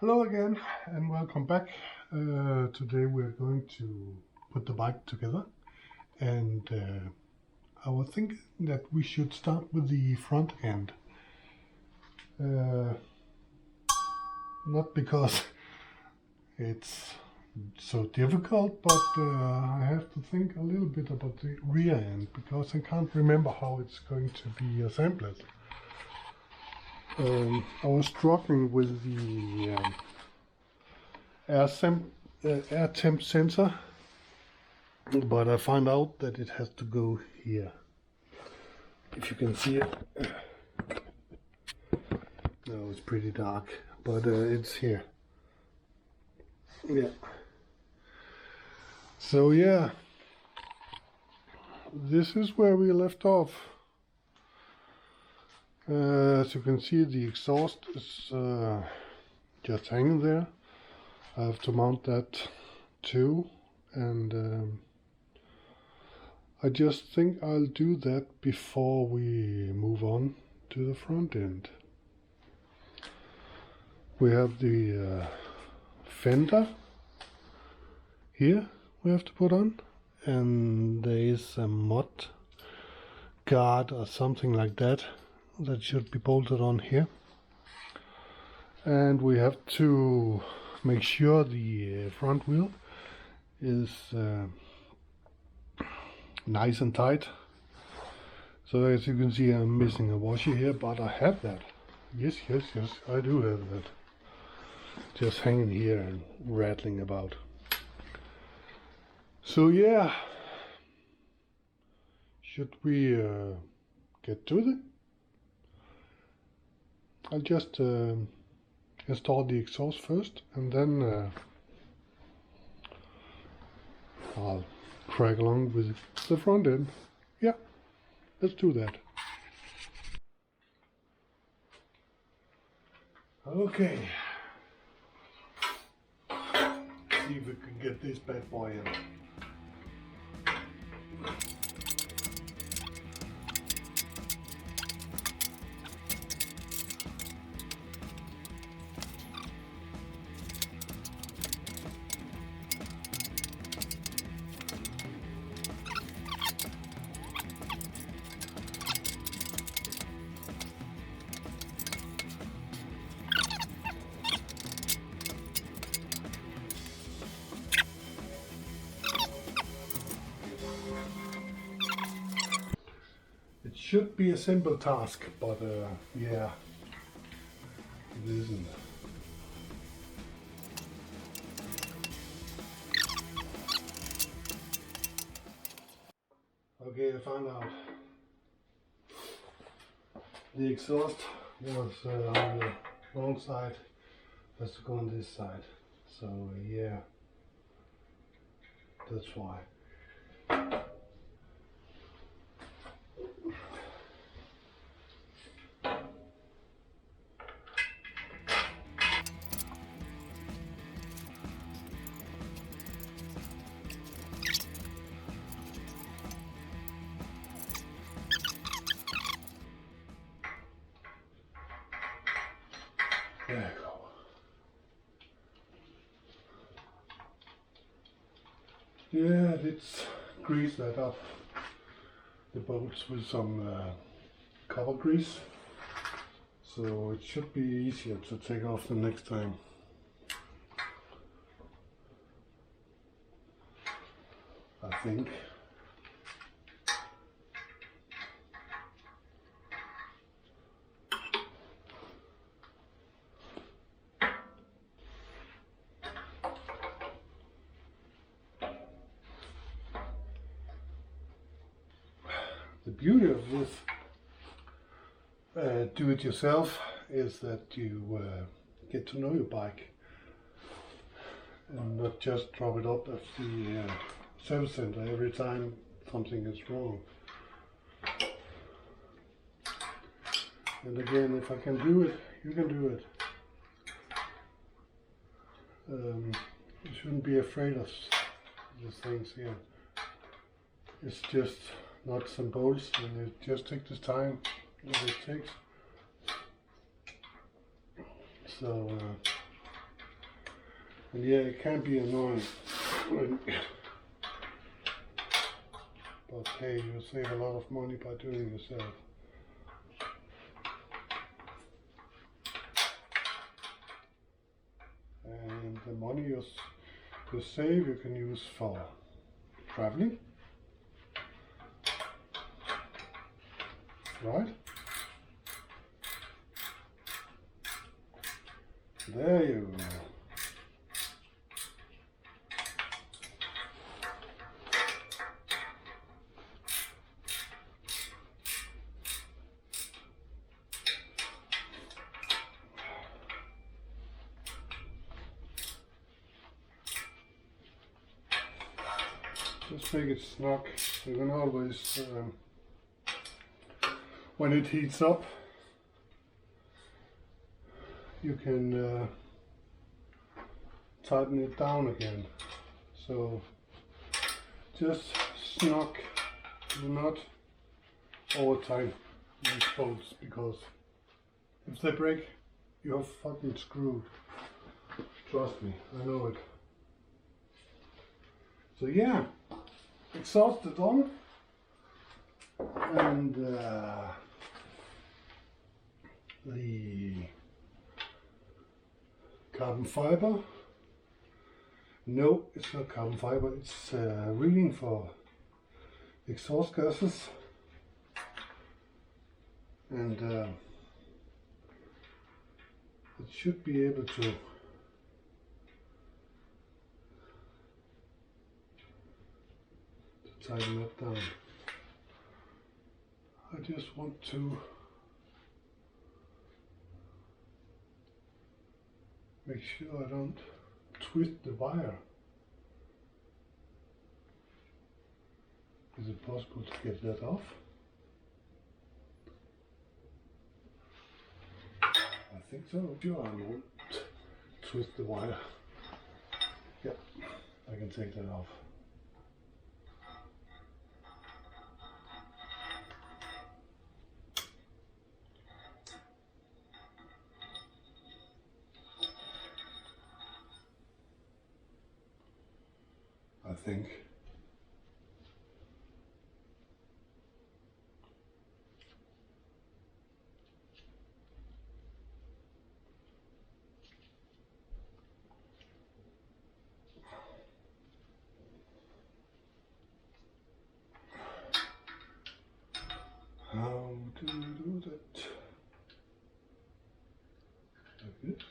Hello again and welcome back. Today we're going to put the bike together, and I was thinking that we should start with the front end. Not because it's so difficult, but I have to think a little bit about the rear end because I can't remember how it's going to be assembled. I was struggling with the air temp sensor, but I found out that it has to go here. If you can see it. No, it's pretty dark, but it's here. Yeah. So yeah, this is where we left off. As you can see, the exhaust is just hanging there. I have to mount that too, and I just think I'll do that before we move on to the front end. We have the fender here we have to put on, and there is a mud guard or something like that that should be bolted on here. And we have to make sure the front wheel is nice and tight. So as you can see, I'm missing a washer here, but I have that. Yes, I do have that. Just hanging here and rattling about. So yeah, should we get to it? I'll just install the exhaust first, and then I'll drag along with the front end. Yeah, let's do that. Okay. See if we can get this bad boy in. It should be a simple task, but yeah, it isn't. Okay, I found out. The exhaust was on the wrong side. It has to go on this side. So yeah, that's why. There you go. Yeah, let's grease that up. The bolts with some copper grease, so it should be easier to take off the next time. I think. The beauty of this do-it-yourself is that you get to know your bike and not just drop it up at the service center every time something is wrong. And again, if I can do it, you can do it. You shouldn't be afraid of these things here. It's just nuts and bolts, and it just takes the time that it takes. So And yeah, it can be annoying. But hey, you save a lot of money by doing it yourself. And the money you save you can use for traveling. Right? There you go. Just make it snug. You can always, when it heats up, you can tighten it down again. So just snug, do not over tighten these bolts, because if they break, you're fucking screwed. Trust me, I know it. So yeah, exhaust is on, and the carbon fiber. No, it's not carbon fiber, it's reading for exhaust gases, and it should be able to tighten that down. I just want to make sure I don't twist the wire. Is it possible to get that off? I think so. Sure, I won't twist the wire. Yep, I can take that off. I think. How do you do that? Like this.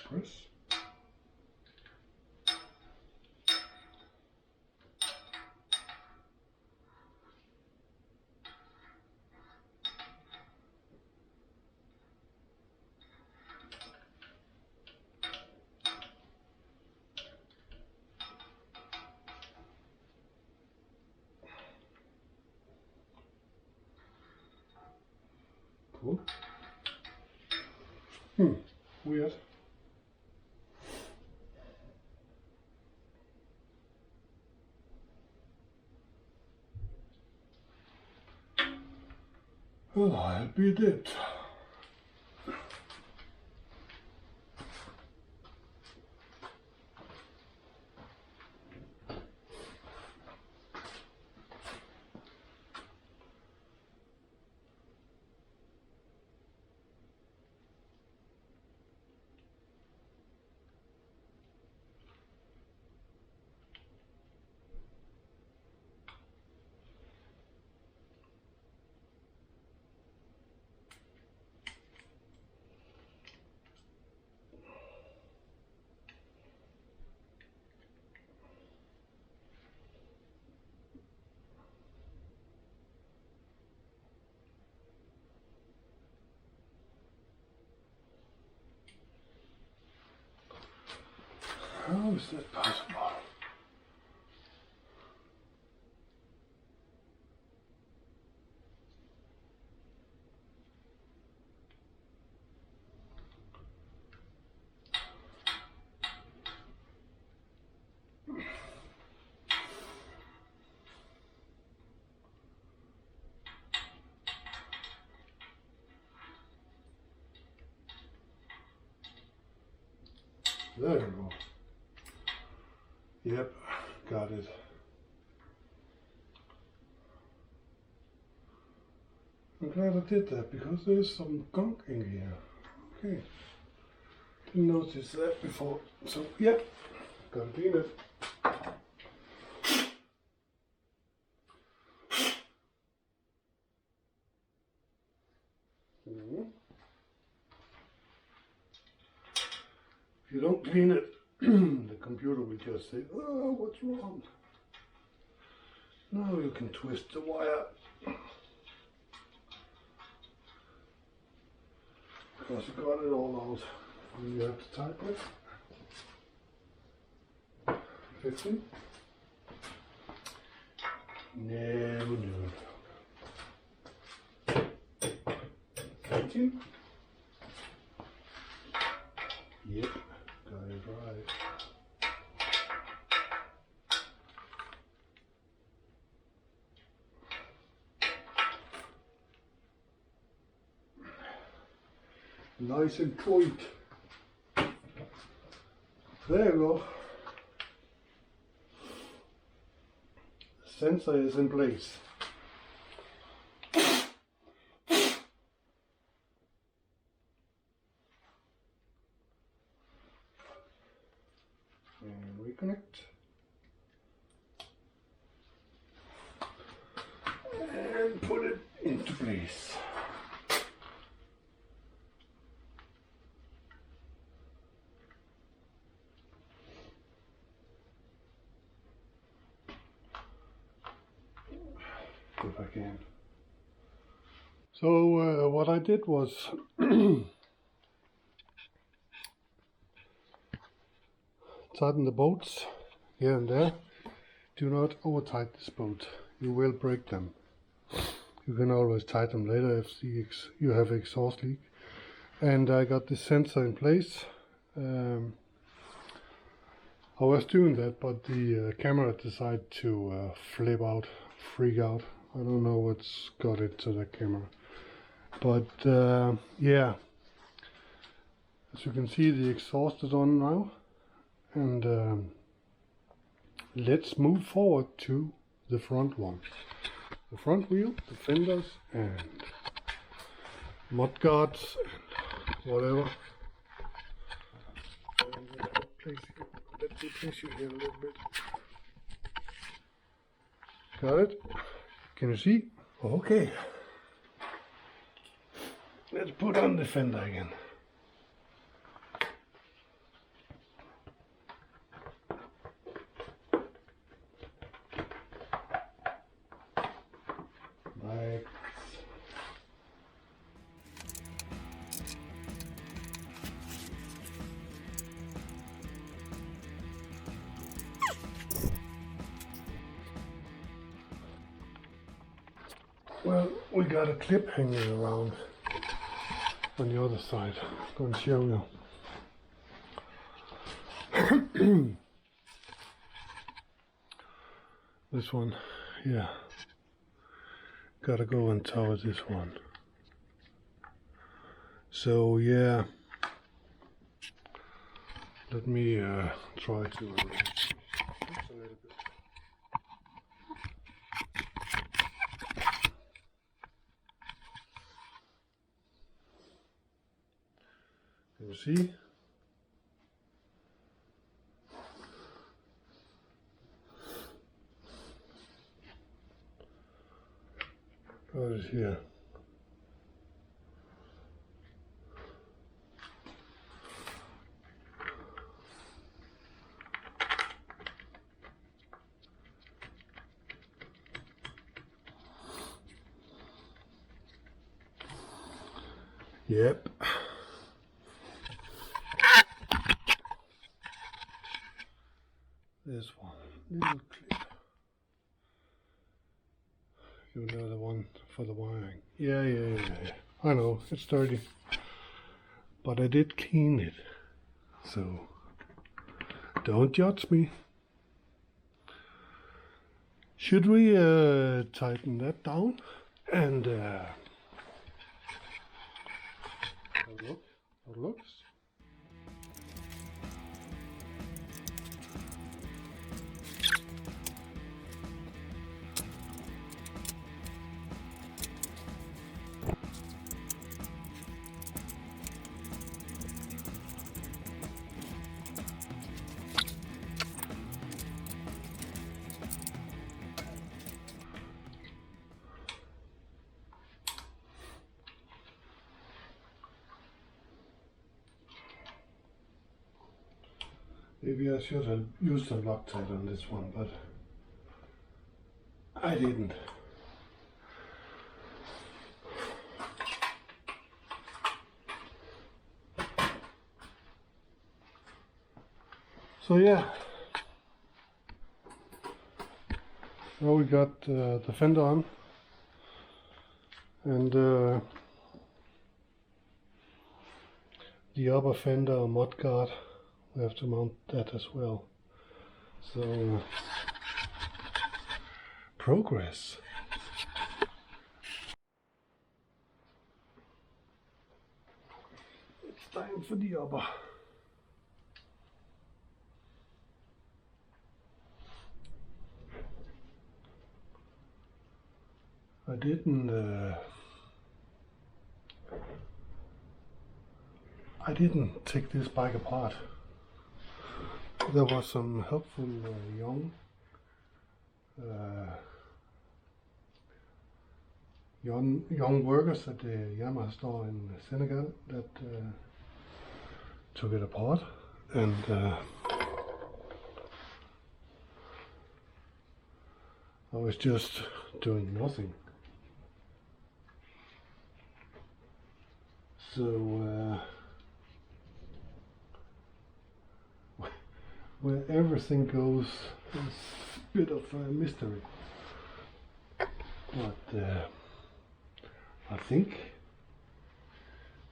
Press. Cool. Weird. Well, I'll be dead. How is that possible? There we go. Yep, got it. I'm glad I did that because there's some gunk in here. Okay. Didn't notice that before. So yeah, gotta clean it. If you don't clean it, the computer will just say, "Oh, what's wrong?" Now you can twist the wire. Because you got it all out. And you have to tighten it. 15. No. 18. Yep, got it right. Nice and tight. There you go. The sensor is in place. And reconnect. And put it into place. If I can. So what I did was tighten the bolts here and there. Do not over tighten this bolt, you will break them. You can always tighten them later if you have exhaust leak. And I got the sensor in place. I was doing that, but the camera decided to freak out. I don't know what's got into the camera. But yeah, as you can see, the exhaust is on now. And let's move forward to the front one. The front wheel, the fenders, and mud guards, and whatever. Let me place you here a little bit. Got it? Can you see? Okay. Let's put on the fender again. Right. Well, we got a clip hanging around on the other side. I'm going to show you. This one, yeah. Gotta go on top of this one. So yeah, let me try to just a little bit. Can you see? Got it here. Yep. This one, little clip. You know, the one for the wiring. Yeah. I know, it's dirty. But I did clean it. So, don't judge me. Should we tighten that down? And how it looks? Maybe I should have used a Loctite on this one, but I didn't. So yeah, now we got the fender on, and the upper fender mudguard, we have to mount that as well. So progress. It's time for the upper. I didn't take this bike apart. There was some helpful young workers at the Yamaha store in Senegal that took it apart, and I was just doing nothing. So where everything goes is a bit of a mystery, but I think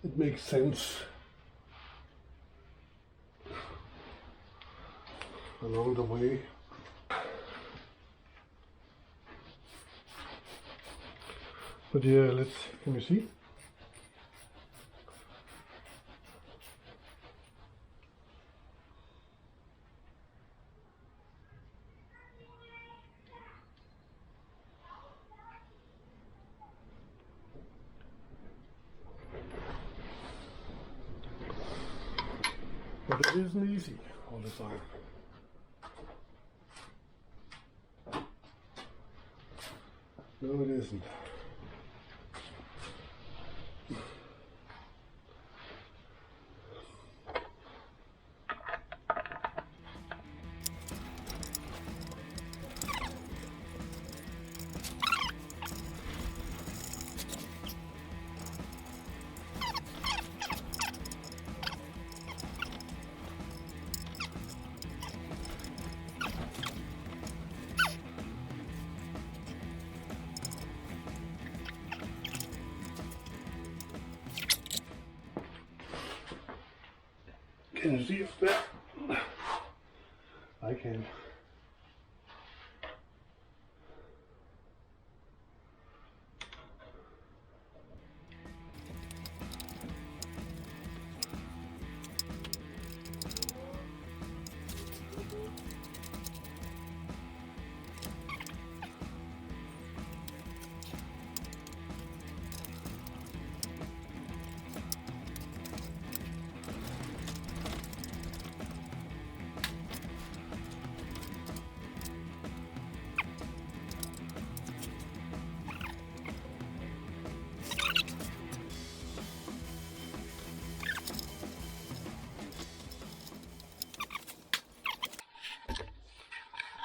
it makes sense along the way. But yeah, can you see? But it isn't easy all the time. No, it isn't. Can you see that? I can.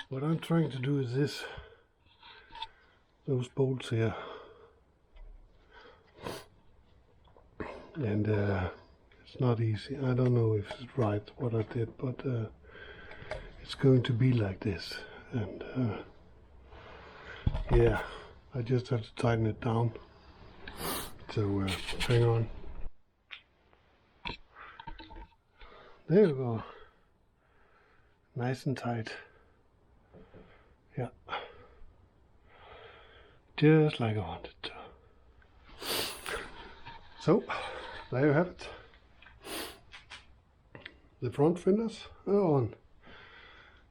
What I'm trying to do is those bolts here, and it's not easy. I don't know if it's right what I did, but it's going to be like this, and yeah, I just have to tighten it down. So hang on. There you go. Nice and tight. Yeah. Just like I wanted to. So, there you have it. The front fenders are on.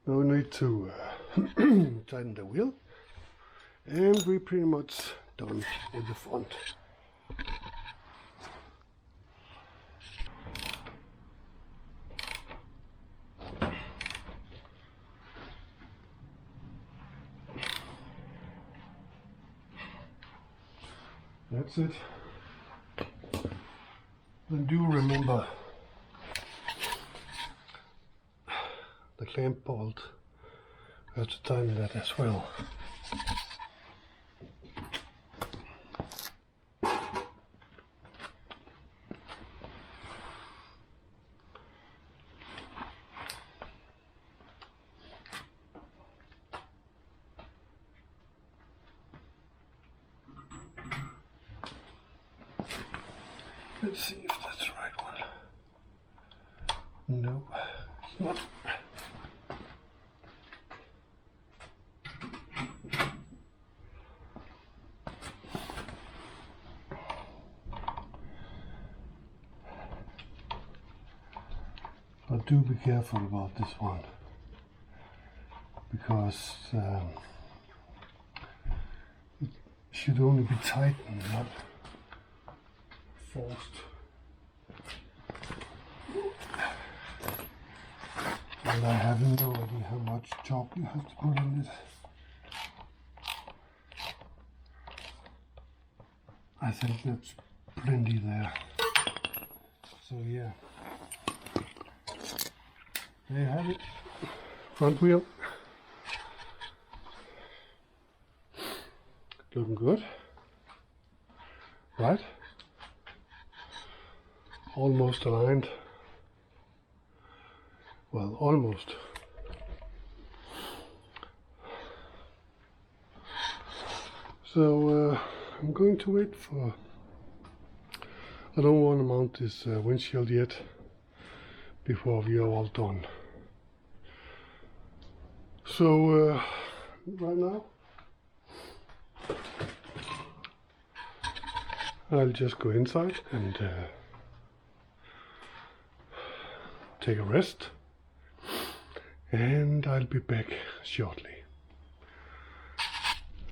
Now we need to tighten the wheel, and we're pretty much done with the front. That's it. And do remember the clamp bolt. I have to tighten that as well. Let's see if that's the right one. No, it's not. But do be careful about this one, because it should only be tightened, not forced. And I have no idea how much chalk you have to put on it. I think that's plenty there. So yeah, there you have it. Front wheel. Looking good, right? Almost aligned. Well, almost. So I'm going to wait for. I don't want to mount this windshield yet before we are all done. So right now I'll just go inside and take a rest, and I'll be back shortly.